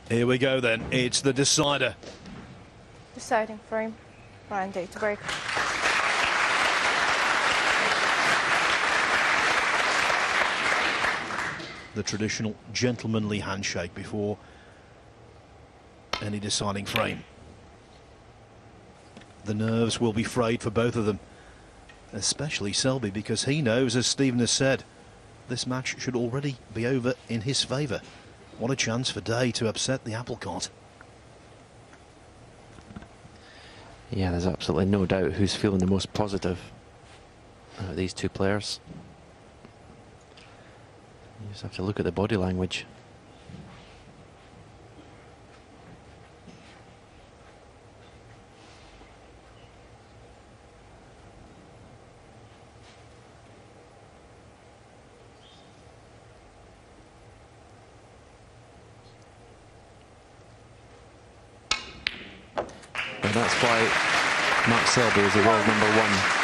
Here we go then, it's the decider. Deciding frame, Ryan day to break. The traditional gentlemanly handshake before any deciding frame. The nerves will be frayed for both of them, especially Selby, because he knows, as Stephen has said, this match should already be over in his favour. What a chance for Day to upset the apple cart. Yeah, there's absolutely no doubt who's feeling the most positive out of these two players. You just have to look at the body language. And that's why Mark Selby is the world #1.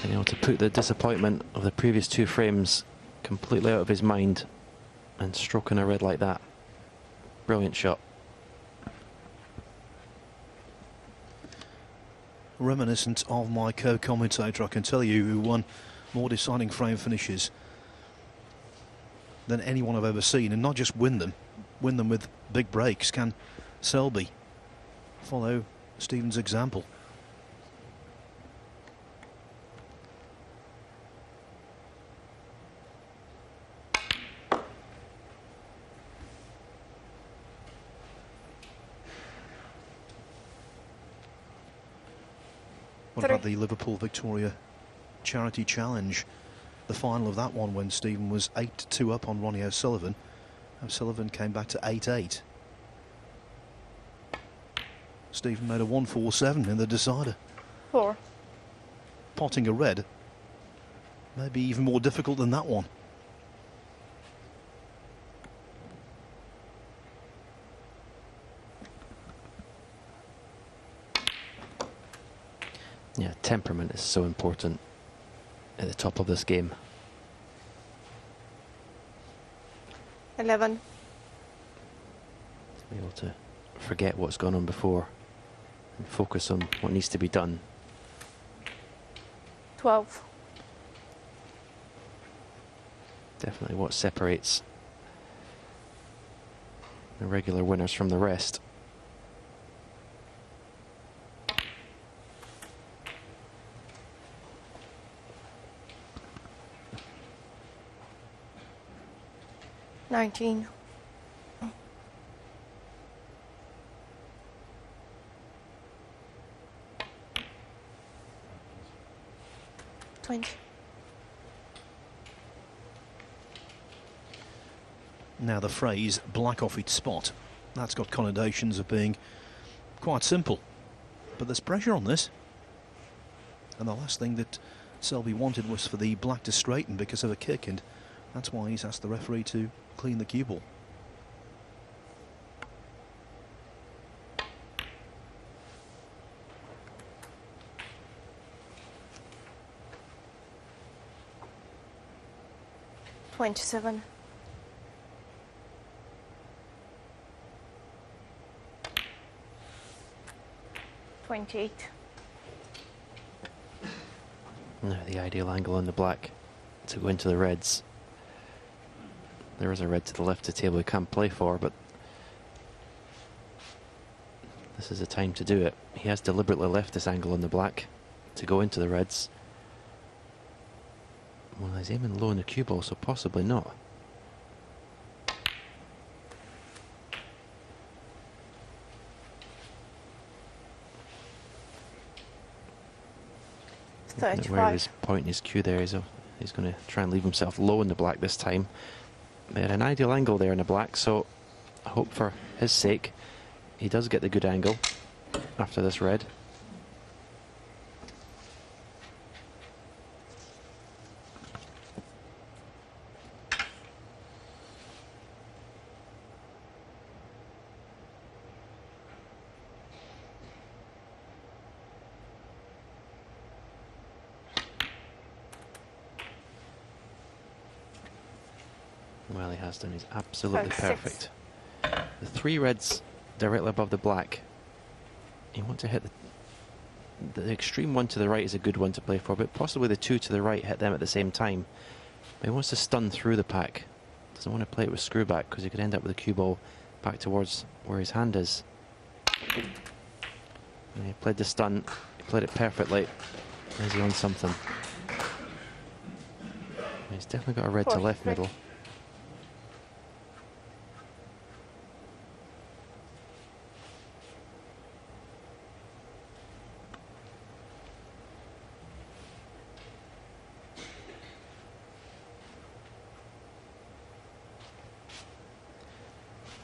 Being able to put the disappointment of the previous two frames completely out of his mind and stroking a red like that. Brilliant shot. Reminiscent of my co-commentator, I can tell you, who won more deciding frame finishes than anyone I've ever seen, and not just win them with big breaks. Can Selby follow Stephen's example? What about the Liverpool Victoria Charity Challenge? The final of that one, when Stephen was 8-2 up on Ronnie O'Sullivan. O'Sullivan came back to 8-8. Stephen made a 1-4-7 in the decider. 4. Potting a red may be even more difficult than that one. Yeah, temperament is so important at the top of this game. 11. To be able to forget what's gone on before and focus on what needs to be done. 12. Definitely what separates the regular winners from the rest. $19. 20. Now the phrase black off its spot, that's got connotations of being quite simple, but there's pressure on this, and the last thing that Selby wanted was for the black to straighten because of a kick, and that's why he's asked the referee to clean the cue ball. $27. 28. Now the ideal angle on the black to go into the reds. There is a red to the left of the table he can't play for, but this is the time to do it. He has deliberately left this angle on the black to go into the reds. Well, he's aiming low in the cue ball, so possibly not. Where he's pointing his cue there, he's going to try and leave himself low in the black this time. They had an ideal angle there in the black, so I hope for his sake he does get the good angle after this red. Well, he has done. He's absolutely 5-6. perfect. The 3 reds directly above the black. You want to hit the extreme one to the right is a good one to play for, but possibly the 2 to the right hit them at the same time. But he wants to stun through the pack. Doesn't want to play it with screw back because he could end up with a cue ball back towards where his hand is. And he played the stun. He played it perfectly. Is he on something? He's definitely got a red to left middle.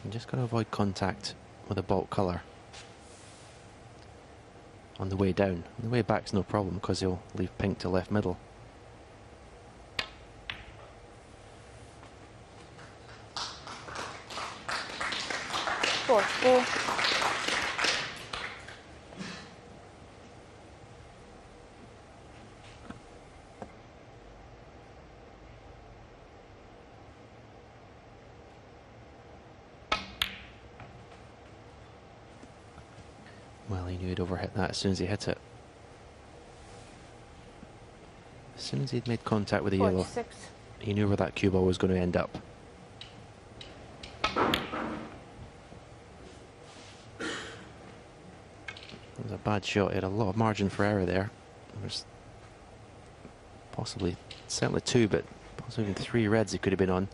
You just got to avoid contact with a baulk colour on the way down. On the way back's no problem because he'll leave pink to left middle. Four. Well, he knew he'd overhit that as soon as he hit it. As soon as he'd made contact with the yellow, 6. he knew where that cue ball was going to end up. It was a bad shot. He had a lot of margin for error there. There's possibly, certainly 2, but possibly even 3 reds he could have been on.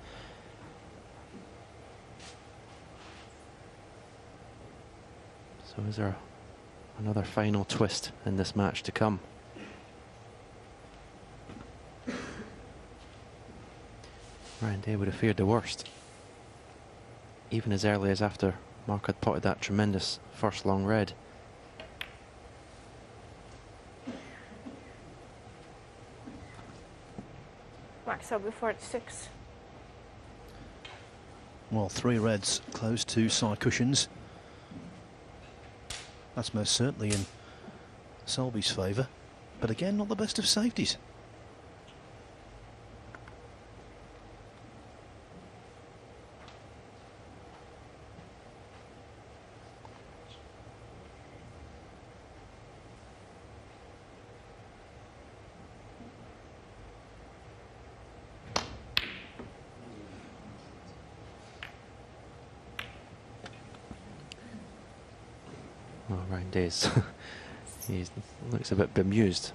So is there another final twist in this match to come? Ryan Day would have feared the worst. Even as early as after Mark had potted that tremendous first long red. Max Selby 46. Well, 3 reds close to side cushions. That's most certainly in Selby's favour, but again, not the best of safeties. Oh, Ryan Day's he looks a bit bemused.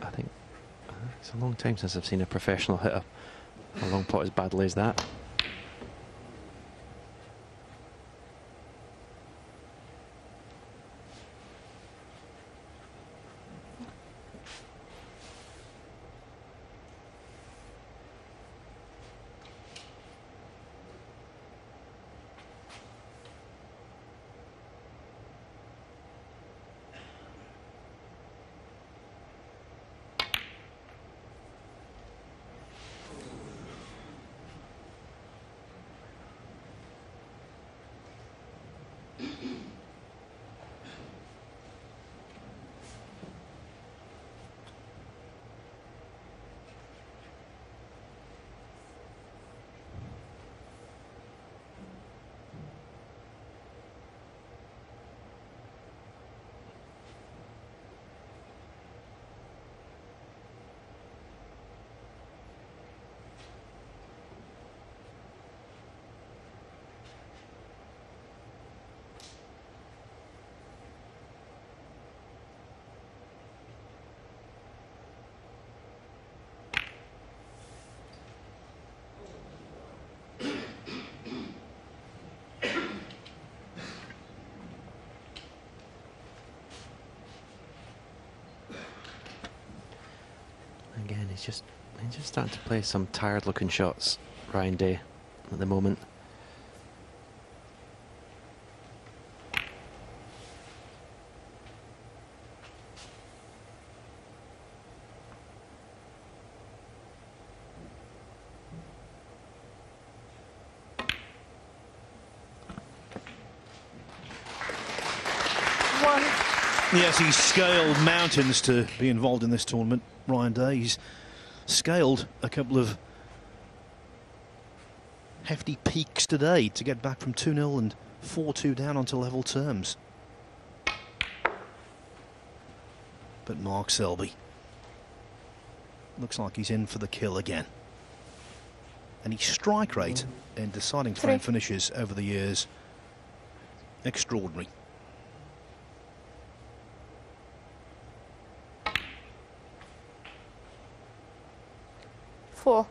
I think it's a long time since I've seen a professional hit a long pot as badly as that. Again, he's just starting to play some tired-looking shots, Ryan Day, at the moment. Yes, he's scaled mountains to be involved in this tournament, Ryan Day. He's scaled a couple of hefty peaks today to get back from 2-0 and 4-2 down onto level terms. But Mark Selby looks like he's in for the kill again. And his strike rate in deciding frame finishes over the years, extraordinary. Four.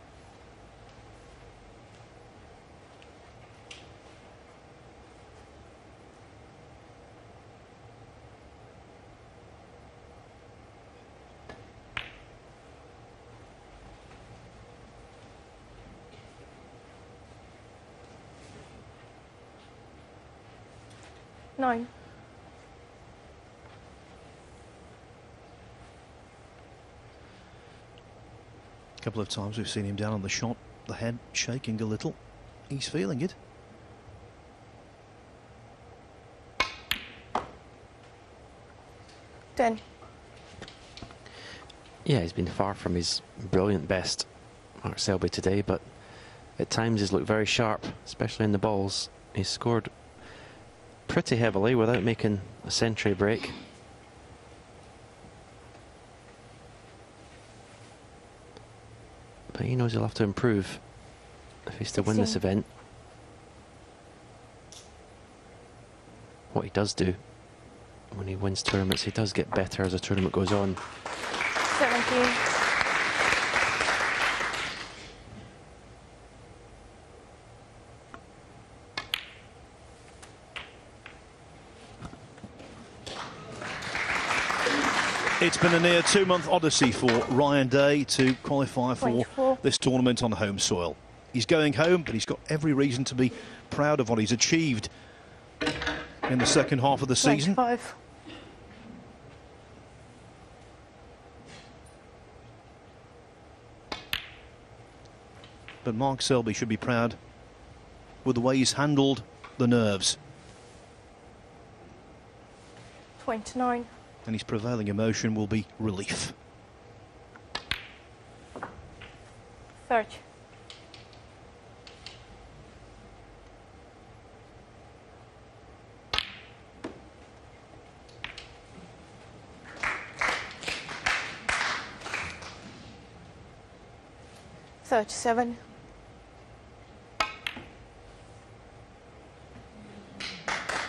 Nine. A couple of times we've seen him down on the shot, the head shaking a little. He's feeling it. Ten. Yeah, he's been far from his brilliant best, Mark Selby, today, but at times he's looked very sharp, especially in the balls. He's scored pretty heavily without making a century break. But he knows he'll have to improve if he's to win this event. What he does do when he wins tournaments, he does get better as the tournament goes on. 17. It's been a near 2-month odyssey for Ryan Day to qualify for this tournament on home soil. He's going home, but he's got every reason to be proud of what he's achieved in the second half of the season. 25. But Mark Selby should be proud with the way he's handled the nerves. 29. And his prevailing emotion will be relief. 30. $37.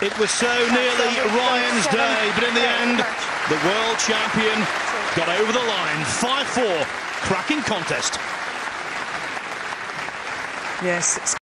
It was so nearly Ryan's day, but in the end, the world champion got over the line. 5-4, cracking contest. Yes, it's